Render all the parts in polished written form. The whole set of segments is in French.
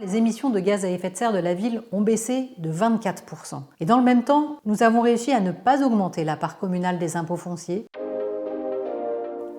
Les émissions de gaz à effet de serre de la ville ont baissé de 24%. Et dans le même temps, nous avons réussi à ne pas augmenter la part communale des impôts fonciers.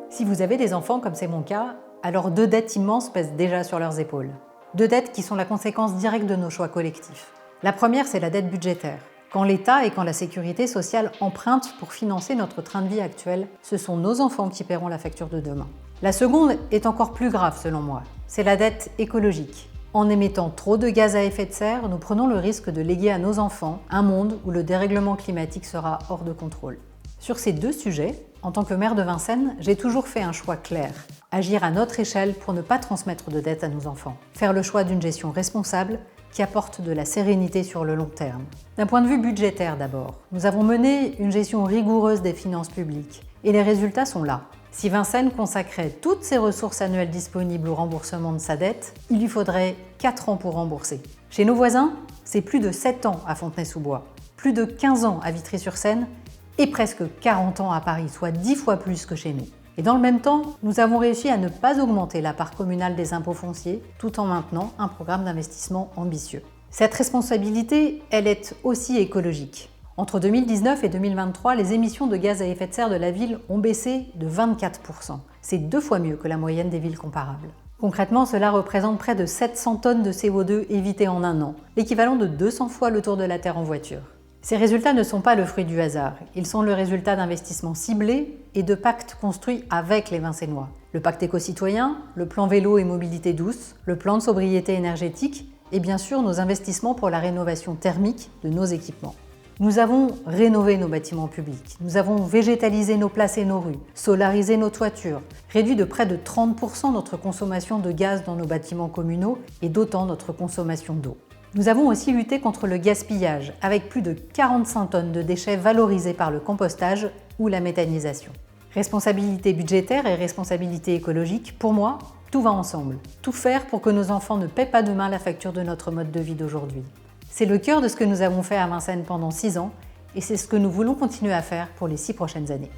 Si vous avez des enfants, comme c'est mon cas, alors 2 dettes immenses pèsent déjà sur leurs épaules. 2 dettes qui sont la conséquence directe de nos choix collectifs. La première, c'est la dette budgétaire. Quand l'État et quand la sécurité sociale empruntent pour financer notre train de vie actuel, ce sont nos enfants qui paieront la facture de demain. La seconde est encore plus grave selon moi. C'est la dette écologique. En émettant trop de gaz à effet de serre, nous prenons le risque de léguer à nos enfants un monde où le dérèglement climatique sera hors de contrôle. Sur ces 2 sujets, en tant que maire de Vincennes, j'ai toujours fait un choix clair. Agir à notre échelle pour ne pas transmettre de dettes à nos enfants. Faire le choix d'une gestion responsable qui apporte de la sérénité sur le long terme. D'un point de vue budgétaire d'abord, nous avons mené une gestion rigoureuse des finances publiques et les résultats sont là. Si Vincennes consacrait toutes ses ressources annuelles disponibles au remboursement de sa dette, il lui faudrait 4 ans pour rembourser. Chez nos voisins, c'est plus de 7 ans à Fontenay-sous-Bois, plus de 15 ans à Vitry-sur-Seine et presque 40 ans à Paris, soit 10 fois plus que chez nous. Et dans le même temps, nous avons réussi à ne pas augmenter la part communale des impôts fonciers tout en maintenant un programme d'investissement ambitieux. Cette responsabilité, elle est aussi écologique. Entre 2019 et 2023, les émissions de gaz à effet de serre de la ville ont baissé de 24%. C'est 2 fois mieux que la moyenne des villes comparables. Concrètement, cela représente près de 700 tonnes de CO2 évitées en un an, l'équivalent de 200 fois le tour de la Terre en voiture. Ces résultats ne sont pas le fruit du hasard, ils sont le résultat d'investissements ciblés et de pactes construits avec les Vincennois. Le pacte éco-citoyen, le plan vélo et mobilité douce, le plan de sobriété énergétique et bien sûr nos investissements pour la rénovation thermique de nos équipements. Nous avons rénové nos bâtiments publics, nous avons végétalisé nos places et nos rues, solarisé nos toitures, réduit de près de 30% notre consommation de gaz dans nos bâtiments communaux et d'autant notre consommation d'eau. Nous avons aussi lutté contre le gaspillage, avec plus de 45 tonnes de déchets valorisés par le compostage ou la méthanisation. Responsabilité budgétaire et responsabilité écologique, pour moi, tout va ensemble. Tout faire pour que nos enfants ne paient pas demain la facture de notre mode de vie d'aujourd'hui. C'est le cœur de ce que nous avons fait à Vincennes pendant 6 ans et c'est ce que nous voulons continuer à faire pour les 6 prochaines années.